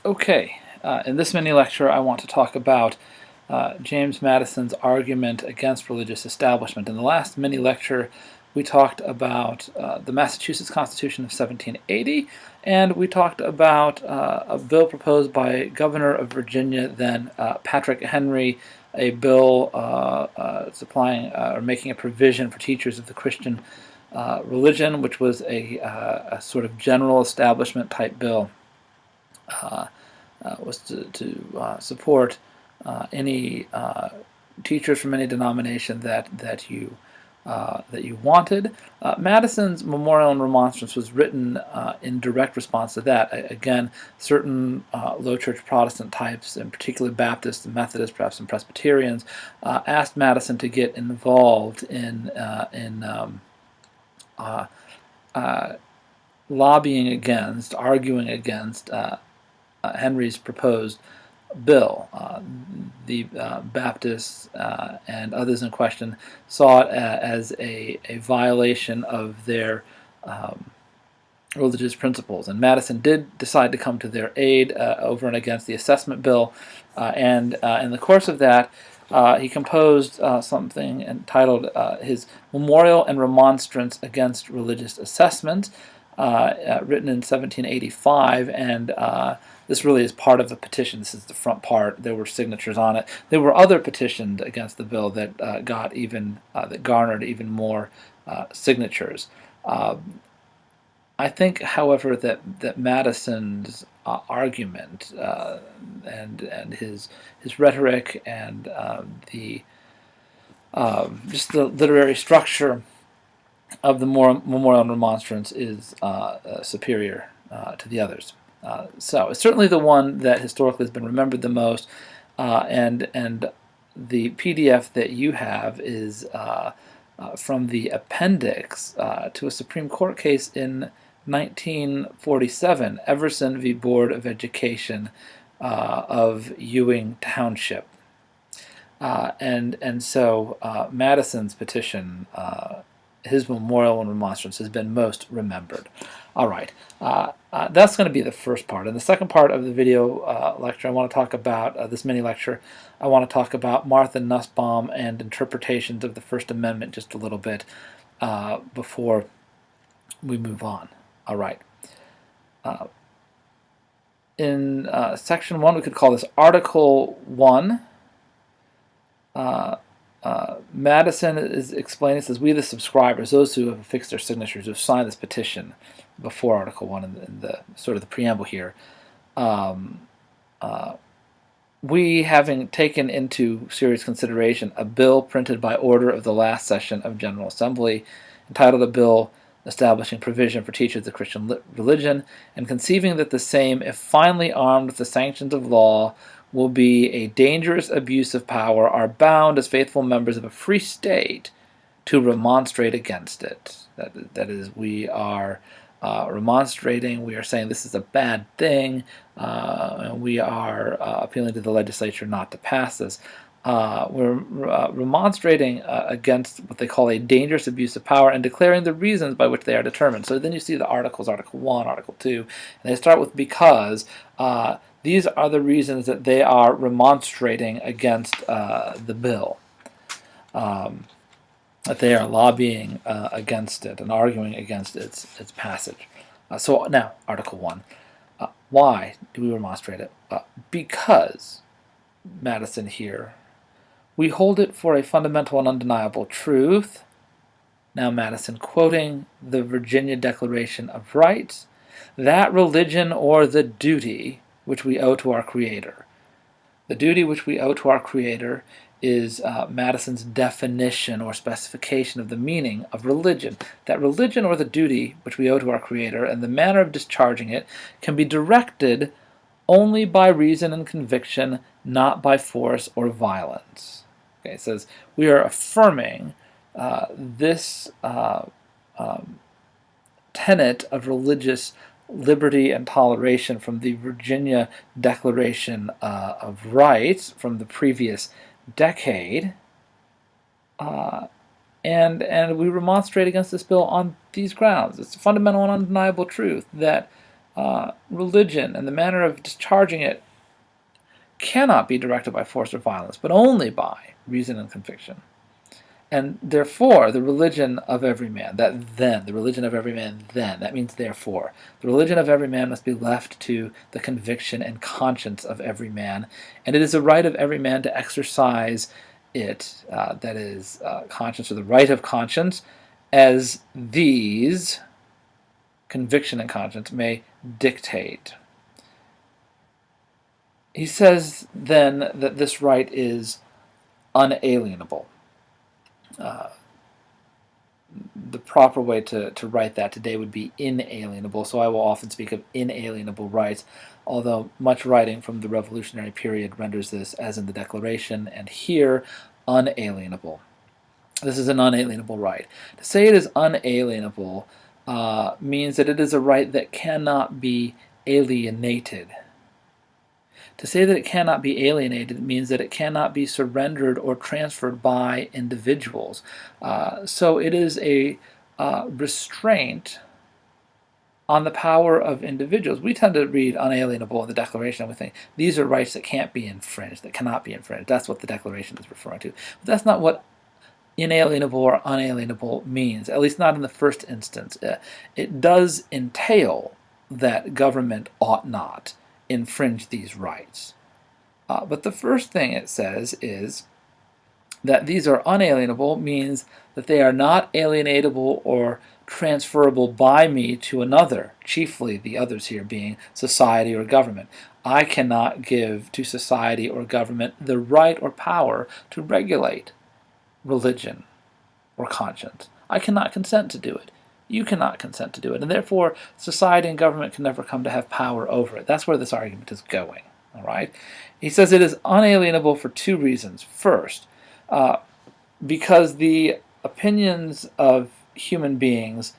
Okay, in this mini lecture I want to talk about James Madison's argument against religious establishment. In the last mini lecture we talked about the Massachusetts Constitution of 1780, and we talked about a bill proposed by Governor of Virginia then, Patrick Henry, a bill supplying or making a provision for teachers of the Christian religion, which was a sort of general establishment type bill. Was to support any teachers from any denomination that you wanted. Madison's memorial and remonstrance was written in direct response to that. Again, certain low church Protestant types, in particular Baptists and Methodists, perhaps some Presbyterians, asked Madison to get involved in lobbying against, arguing against Henry's proposed bill. The Baptists and others in question saw it as a violation of their religious principles, and Madison did decide to come to their aid over and against the assessment bill, and in the course of that he composed something entitled his Memorial and Remonstrance Against Religious Assessment, written in 1785, and this really is part of the petition. This is the front part. There were signatures on it. There were other petitions against the bill that that garnered even more signatures. I think, however, that Madison's argument and his rhetoric and just the literary structure of the Memorial and Remonstrance is superior to the others. So it's certainly the one that historically has been remembered the most, and the PDF that you have is from the appendix to a Supreme Court case in 1947, Everson v. Board of Education of Ewing Township. And so Madison's petition, his memorial and remonstrance, has been most remembered. All right, that's going to be the first part. In the second part of the video lecture, I want to talk about, this mini lecture, I want to talk about Martha Nussbaum and interpretations of the First Amendment just a little bit before we move on. All right. In section 1, we could call this Article 1. Madison is explaining, says, we the subscribers, those who have affixed their signatures, who have signed this petition before Article 1 in the sort of the preamble here, we, having taken into serious consideration a bill printed by order of the last session of General Assembly, entitled a bill establishing provision for teachers of the Christian religion, and conceiving that the same, if finally armed with the sanctions of law, will be a dangerous abuse of power, are bound as faithful members of a free state to remonstrate against it. That is, we are remonstrating, we are saying this is a bad thing, and we are appealing to the legislature not to pass this. We're remonstrating against what they call a dangerous abuse of power and declaring the reasons by which they are determined. So then you see the articles, Article 1, Article 2, and they start with because. These are the reasons that they are remonstrating against the bill, that they are lobbying against it and arguing against its passage. So now, Article 1. Why do we remonstrate it? Because, Madison here, we hold it for a fundamental and undeniable truth. Now Madison quoting the Virginia Declaration of Rights, that religion or the duty which we owe to our Creator. The duty which we owe to our Creator is Madison's definition or specification of the meaning of religion. That religion or the duty which we owe to our Creator and the manner of discharging it can be directed only by reason and conviction, not by force or violence. Okay, it says we are affirming this tenet of religious liberty and toleration from the Virginia Declaration of Rights from the previous decade, and we remonstrate against this bill on these grounds. It's a fundamental and undeniable truth that religion and the manner of discharging it cannot be directed by force or violence, but only by reason and conviction. And therefore, the religion of every man, the religion of every man that means therefore. The religion of every man must be left to the conviction and conscience of every man, and it is the right of every man to exercise it, that is, conscience, or the right of conscience, as these, conviction and conscience, may dictate. He says then that this right is unalienable. The proper way to write that today would be inalienable, so I will often speak of inalienable rights, although much writing from the Revolutionary period renders this, as in the Declaration and here, unalienable. This is an unalienable right. To say it is unalienable means that it is a right that cannot be alienated. To say that it cannot be alienated means that it cannot be surrendered or transferred by individuals. So it is a restraint on the power of individuals. We tend to read unalienable in the Declaration and we think these are rights that can't be infringed, that cannot be infringed. That's what the Declaration is referring to. But that's not what inalienable or unalienable means, at least not in the first instance. It does entail that government ought not infringe these rights. But the first thing it says is that these are unalienable means that they are not alienatable or transferable by me to another, chiefly the others here being society or government. I cannot give to society or government the right or power to regulate religion or conscience. I cannot consent to do it. You cannot consent to do it, and therefore society and government can never come to have power over it. That's where this argument is going. All right? He says it is unalienable for two reasons. First, because the opinions of human beings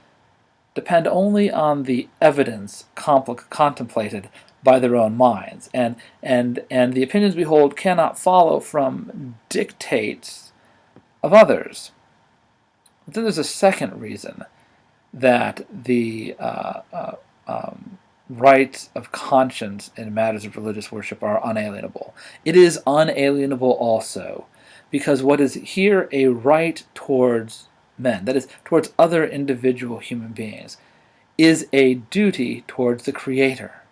depend only on the evidence contemplated by their own minds, and the opinions we hold cannot follow from dictates of others. But then there's a second reason that the rights of conscience in matters of religious worship are unalienable. It is unalienable also because what is here a right towards men, that is, towards other individual human beings, is a duty towards the Creator.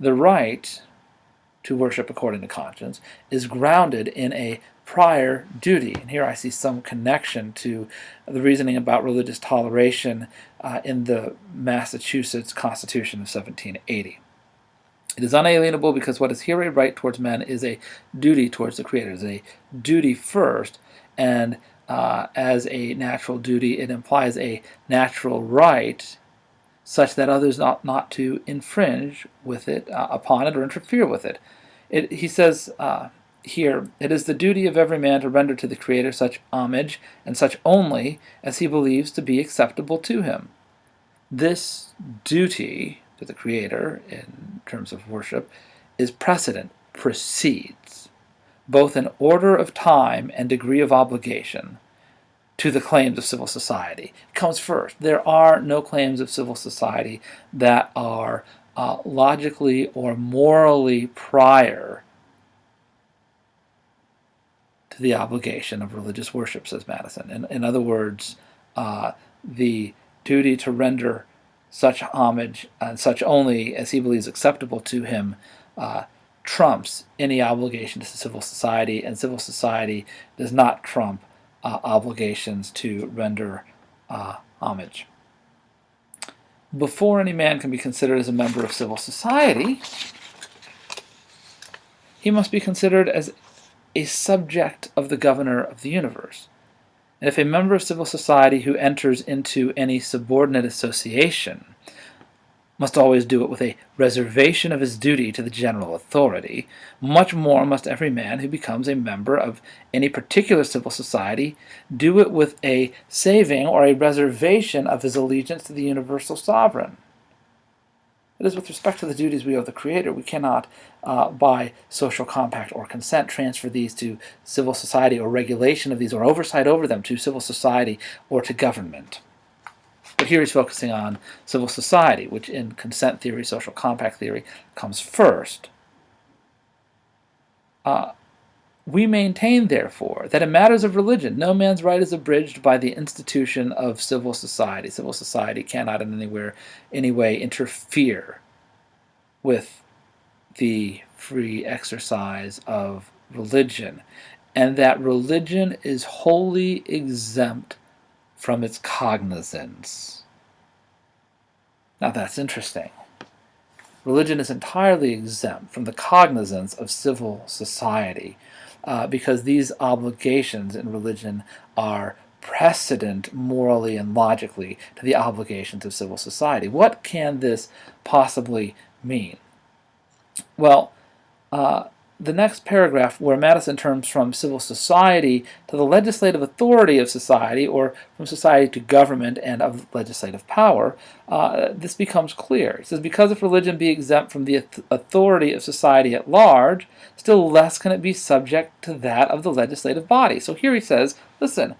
The right to worship according to conscience is grounded in a prior duty. And here I see some connection to the reasoning about religious toleration in the Massachusetts Constitution of 1780. It is unalienable because what is here a right towards men is a duty towards the Creator. It is a duty first, and as a natural duty, it implies a natural right such that others ought not to infringe with it, upon it, or interfere with it. He says here, it is the duty of every man to render to the Creator such homage, and such only, as he believes to be acceptable to him. This duty to the Creator, in terms of worship, is precedent, precedes, both in order of time and degree of obligation, to the claims of civil society. It comes first. There are no claims of civil society that are logically or morally prior to the obligation of religious worship, says Madison. In other words, the duty to render such homage and such only as he believes acceptable to him trumps any obligation to civil society, and civil society does not trump obligations to render homage. Before any man can be considered as a member of civil society, he must be considered as a subject of the governor of the universe. And if a member of civil society who enters into any subordinate association must always do it with a reservation of his duty to the general authority, much more must every man who becomes a member of any particular civil society do it with a saving or a reservation of his allegiance to the universal sovereign. It is with respect to the duties we owe the Creator. We cannot, by social compact or consent, transfer these to civil society, or regulation of these or oversight over them to civil society or to government. But here he's focusing on civil society, which in consent theory, social compact theory, comes first. We maintain, therefore, that in matters of religion, no man's right is abridged by the institution of civil society. Civil society cannot in any way interfere with the free exercise of religion, and that religion is wholly exempt from its cognizance. Now that's interesting. Religion is entirely exempt from the cognizance of civil society because these obligations in religion are precedent morally and logically to the obligations of civil society. What can this possibly mean? Well, the next paragraph, where Madison turns from civil society to the legislative authority of society, or from society to government and of legislative power, this becomes clear. He says, because if religion be exempt from the authority of society at large, still less can it be subject to that of the legislative body. So here he says, listen,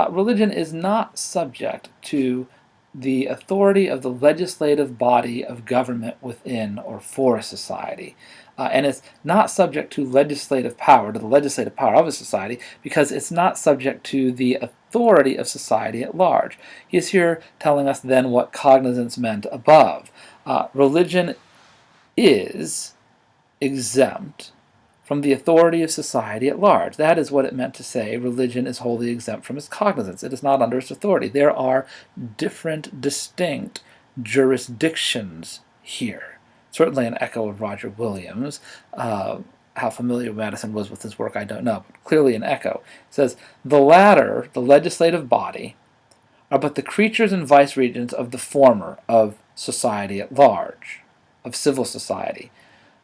religion is not subject to the authority of the legislative body of government within or for a society. And it's not subject to legislative power, to the legislative power of a society, because it's not subject to the authority of society at large. He is here telling us then what cognizance meant above. Religion is exempt from the authority of society at large. That is what it meant to say religion is wholly exempt from its cognizance. It is not under its authority. There are different, distinct jurisdictions here. Certainly an echo of Roger Williams. How familiar Madison was with his work, I don't know, but clearly an echo. It says, the latter, the legislative body, are but the creatures and vice-regents of the former, of society at large, of civil society.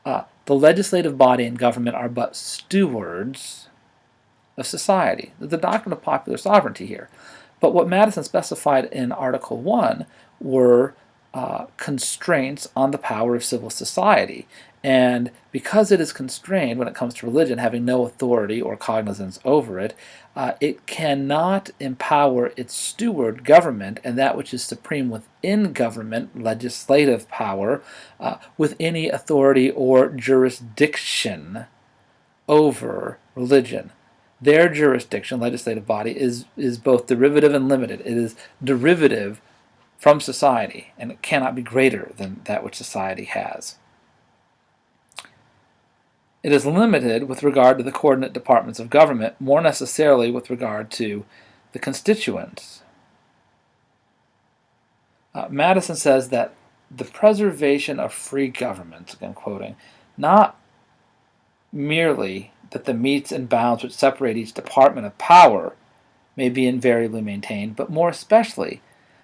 The legislative body and government are but stewards of society. There's the doctrine of popular sovereignty here. But what Madison specified in Article 1 were constraints on the power of civil society. And because it is constrained when it comes to religion, having no authority or cognizance over it, it cannot empower its steward, government, and that which is supreme within government, legislative power, with any authority or jurisdiction over religion. Their jurisdiction, legislative body, is both derivative and limited. It is derivative from society, and it cannot be greater than that which society has. It is limited with regard to the coordinate departments of government, more necessarily with regard to the constituents. Madison says that the preservation of free government, again quoting, not merely that the metes and bounds which separate each department of power may be invariably maintained, but more especially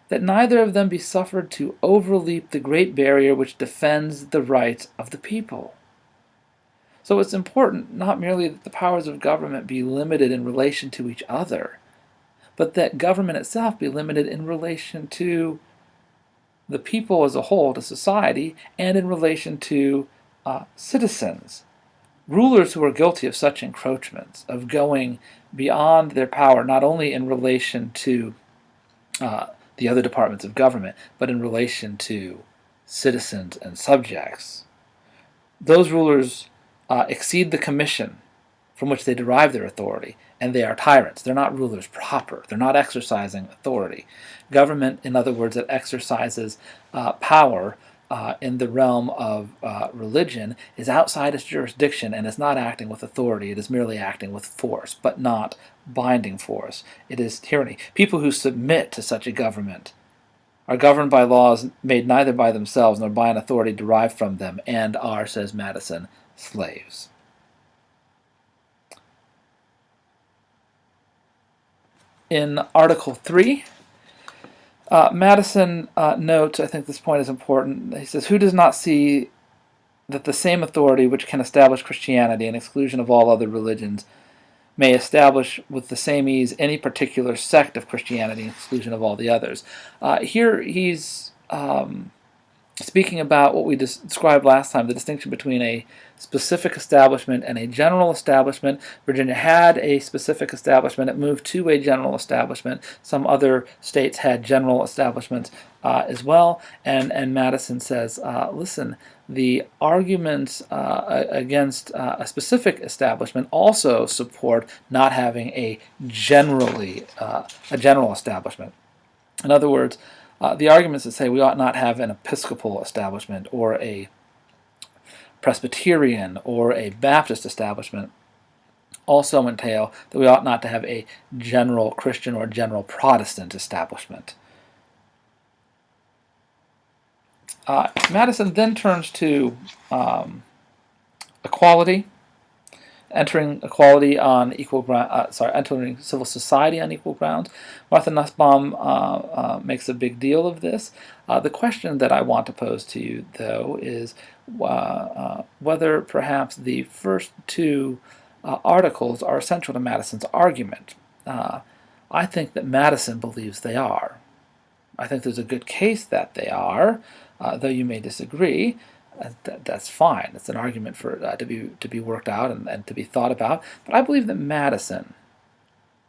that neither of them be suffered to overleap the great barrier which defends the rights of the people. So it's important not merely that the powers of government be limited in relation to each other, but that government itself be limited in relation to the people as a whole, to society, and in relation to citizens. Rulers who are guilty of such encroachments, of going beyond their power, not only in relation to the other departments of government, but in relation to citizens and subjects, those rulers exceed the commission from which they derive their authority, and they are tyrants. They're not rulers proper. They're not exercising authority. Government, in other words, that exercises power in the realm of religion is outside its jurisdiction and is not acting with authority. It is merely acting with force, but not binding force. It is tyranny. People who submit to such a government are governed by laws made neither by themselves nor by an authority derived from them, and are, says Madison, slaves. In Article 3, Madison notes, I think this point is important, he says, who does not see that the same authority which can establish Christianity in exclusion of all other religions may establish with the same ease any particular sect of Christianity in exclusion of all the others. Here he's speaking about what we described last time, the distinction between a specific establishment and a general establishment. Virginia had a specific establishment. It moved to a general establishment. Some other states had general establishments as well. And Madison says, listen, the arguments against a specific establishment also support not having a general establishment. In other words, the arguments that say we ought not have an Episcopal establishment or a Presbyterian or a Baptist establishment also entail that we ought not to have a general Christian or general Protestant establishment. Madison then turns to equality, entering equality on equal ground. Entering civil society on equal grounds. Martha Nussbaum makes a big deal of this. The question that I want to pose to you, though, is whether perhaps the first two articles are essential to Madison's argument. I think that Madison believes they are. I think there's a good case that they are, though you may disagree. That's fine. It's an argument for to be worked out and to be thought about. But I believe that Madison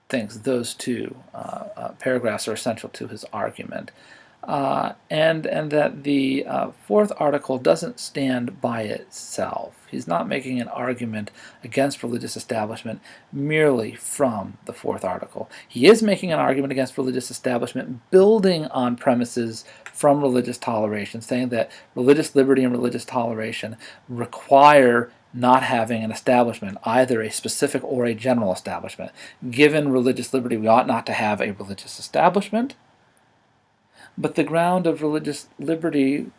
thinks those two paragraphs are essential to his argument, and that the fourth article doesn't stand by itself. He's not making an argument against religious establishment merely from the fourth article. He is making an argument against religious establishment building on premises from religious toleration, saying that religious liberty and religious toleration require not having an establishment, either a specific or a general establishment. Given religious liberty, we ought not to have a religious establishment, but the ground of religious liberty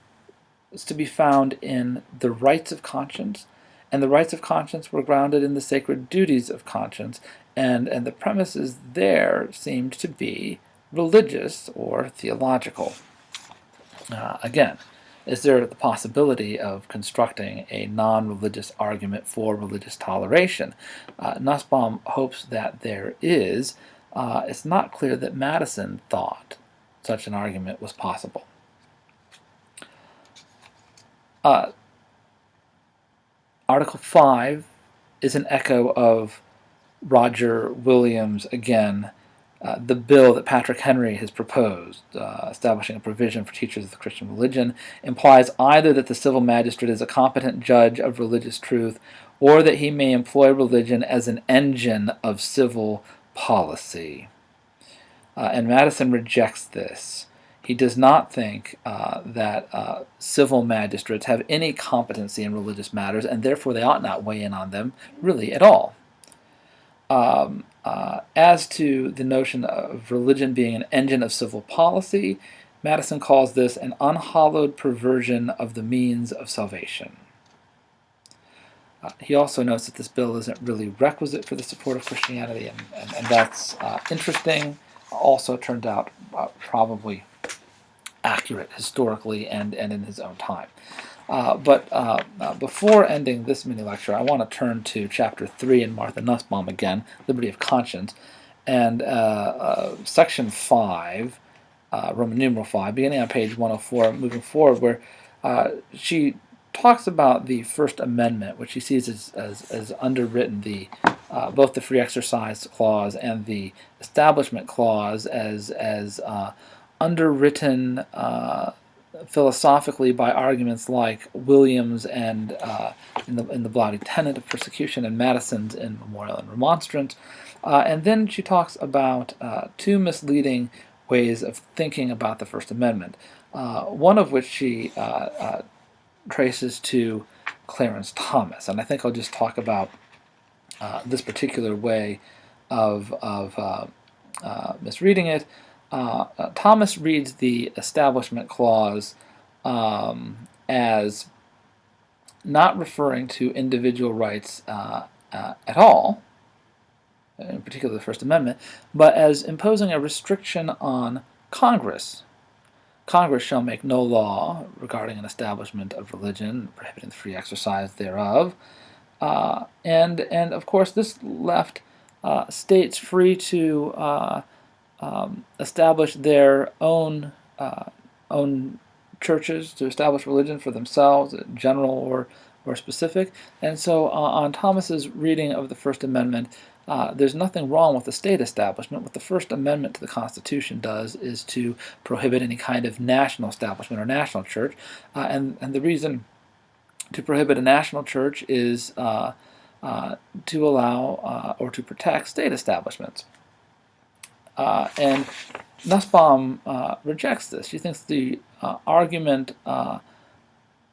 is to be found in the rights of conscience, and the rights of conscience were grounded in the sacred duties of conscience, and the premises there seemed to be religious or theological. Again, is there the possibility of constructing a non-religious argument for religious toleration? Nussbaum hopes that there is. It's not clear that Madison thought such an argument was possible. Article 5 is an echo of Roger Williams again. The bill that Patrick Henry has proposed, establishing a provision for teachers of the Christian religion, implies either that the civil magistrate is a competent judge of religious truth, or that he may employ religion as an engine of civil policy. And Madison rejects this. He does not think that civil magistrates have any competency in religious matters, and therefore they ought not weigh in on them really at all. As to the notion of religion being an engine of civil policy, Madison calls this an unhallowed perversion of the means of salvation. He also notes that this bill isn't really requisite for the support of Christianity, and that's interesting. Also turned out probably accurate historically and in his own time. But before ending this mini-lecture, I want to turn to Chapter 3 in Martha Nussbaum again, Liberty of Conscience, and Section 5, Roman numeral 5, beginning on page 104, moving forward, where she talks about the First Amendment, which she sees as underwritten, both the Free Exercise Clause and the Establishment Clause as underwritten philosophically by arguments like Williams and in the Bloody Tenet of Persecution, and Madison's in Memorial and Remonstrance. And then she talks about two misleading ways of thinking about the First Amendment, one of which she traces to Clarence Thomas. And I think I'll just talk about this particular way of misreading it. Thomas reads the Establishment Clause as not referring to individual rights at all, in particular the First Amendment, but as imposing a restriction on Congress. Congress shall make no law regarding an establishment of religion, prohibiting the free exercise thereof. And of course, this left states free to establish their own churches to establish religion for themselves, general or specific. And so, on Thomas's reading of the First Amendment, there's nothing wrong with the state establishment. What the First Amendment to the Constitution does is to prohibit any kind of national establishment or national church. And the reason to prohibit a national church is to allow or to protect state establishments. And Nussbaum rejects this. She thinks the argument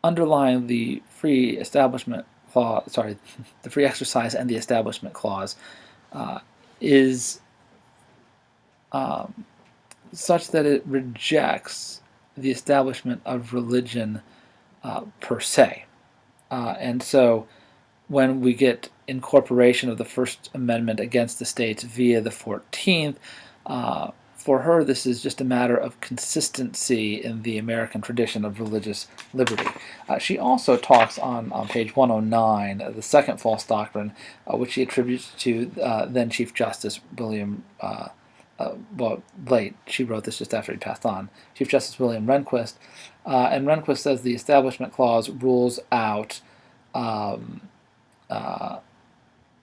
underlying the free establishment clause, the free exercise and the establishment clause, is such that it rejects the establishment of religion per se. And so when we get incorporation of the First Amendment against the states via the 14th, for her this is just a matter of consistency in the American tradition of religious liberty. She also talks on page 109, the second false doctrine, which she attributes to then Chief Justice William, late, she wrote this just after he passed on, Chief Justice William Rehnquist. And Rehnquist says the Establishment Clause rules out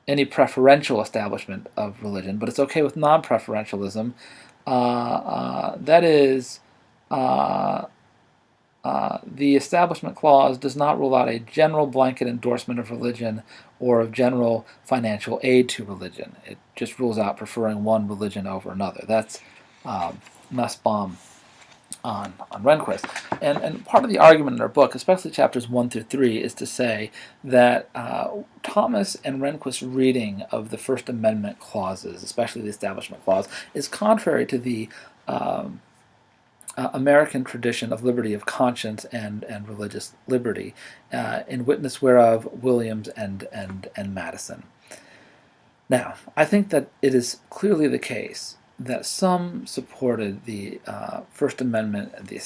any preferential establishment of religion, but it's okay with non-preferentialism. That is, the Establishment Clause does not rule out a general blanket endorsement of religion or of general financial aid to religion. It just rules out preferring one religion over another. That's Nussbaum on Rehnquist. And part of the argument in our book, especially chapters 1 through 3, is to say that Thomas and Rehnquist's reading of the First Amendment clauses, especially the Establishment Clause, is contrary to the American tradition of liberty of conscience and religious liberty, in witness whereof Williams and Madison. Now, I think that it is clearly the case that some supported the First Amendment, the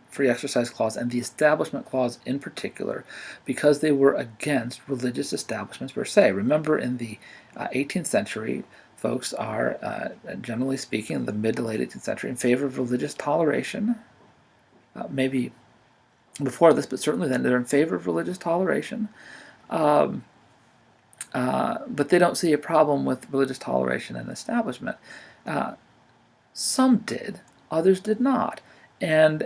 Free Exercise Clause, and the Establishment Clause in particular, because they were against religious establishments per se. Remember, in the 18th century, folks are, generally speaking, in the mid to late 18th century, in favor of religious toleration. Maybe before this, but certainly then, they're in favor of religious toleration. But they don't see a problem with religious toleration and establishment. Some did, others did not. And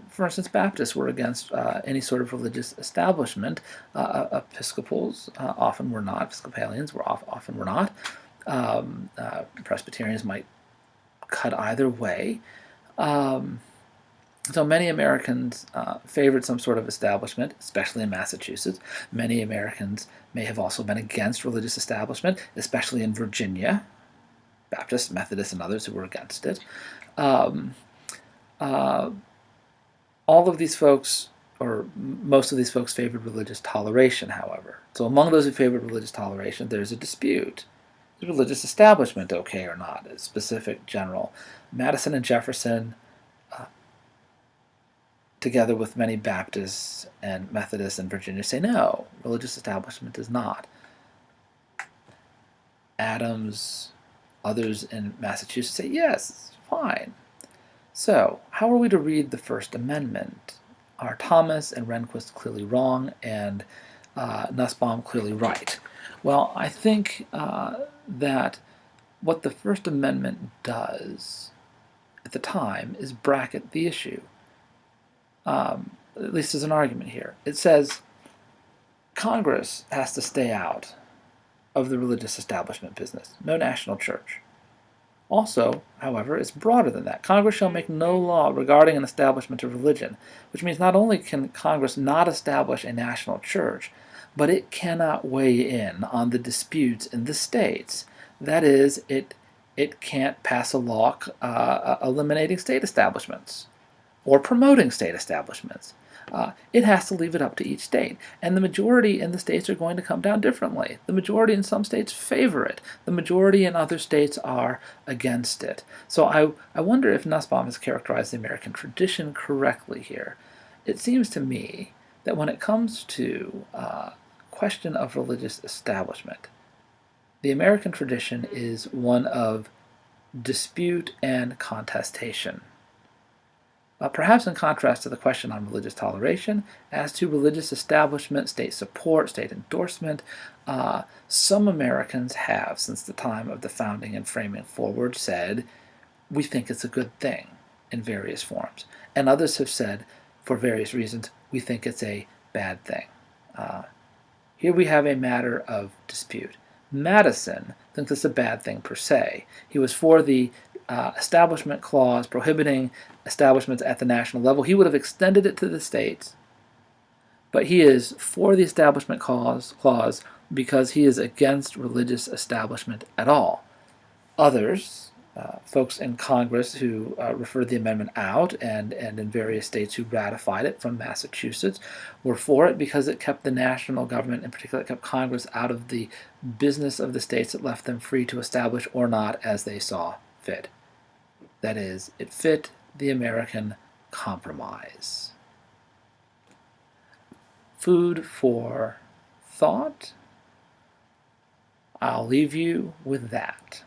for instance, Baptists were against any sort of religious establishment. Episcopals often were not. Episcopalians often were not. Presbyterians might cut either way. So many Americans favored some sort of establishment, especially in Massachusetts. Many Americans may have also been against religious establishment, especially in Virginia. Baptists, Methodists, and others who were against it. All of these folks, or most of these folks, favored religious toleration, however. So among those who favored religious toleration, there's a dispute. Is religious establishment okay or not? A specific, general. Madison and Jefferson, together with many Baptists and Methodists in Virginia, say no, religious establishment is not. Adams, others in Massachusetts say yes, it's fine. So, how are we to read the First Amendment? Are Thomas and Rehnquist clearly wrong and Nussbaum clearly right? Well, I think that what the First Amendment does at the time is bracket the issue. At least as an argument here. It says Congress has to stay out of the religious establishment business. No national church. Also, however, it's broader than that. Congress shall make no law regarding an establishment of religion, which means not only can Congress not establish a national church, but it cannot weigh in on the disputes in the states. That is, it can't pass a law eliminating state establishments or promoting state establishments. It has to leave it up to each state. And the majority in the states are going to come down differently. The majority in some states favor it. The majority in other states are against it. So I wonder if Nussbaum has characterized the American tradition correctly here. It seems to me that when it comes to question of religious establishment, the American tradition is one of dispute and contestation. perhaps in contrast to the question on religious toleration, as to religious establishment, state support, state endorsement, some Americans have, since the time of the founding and framing forward, said, we think it's a good thing in various forms. And others have said, for various reasons, we think it's a bad thing. Here we have a matter of dispute. Madison thinks it's a bad thing per se. He was for the Establishment Clause prohibiting establishments at the national level. He would have extended it to the states, but he is for the Establishment Clause because he is against religious establishment at all. Others, folks in Congress who referred the amendment out and in various states who ratified it from Massachusetts, were for it because it kept the national government, in particular, it kept Congress out of the business of the states. It left them free to establish or not as they saw fit. That is, it fit the American compromise. Food for thought. I'll leave you with that.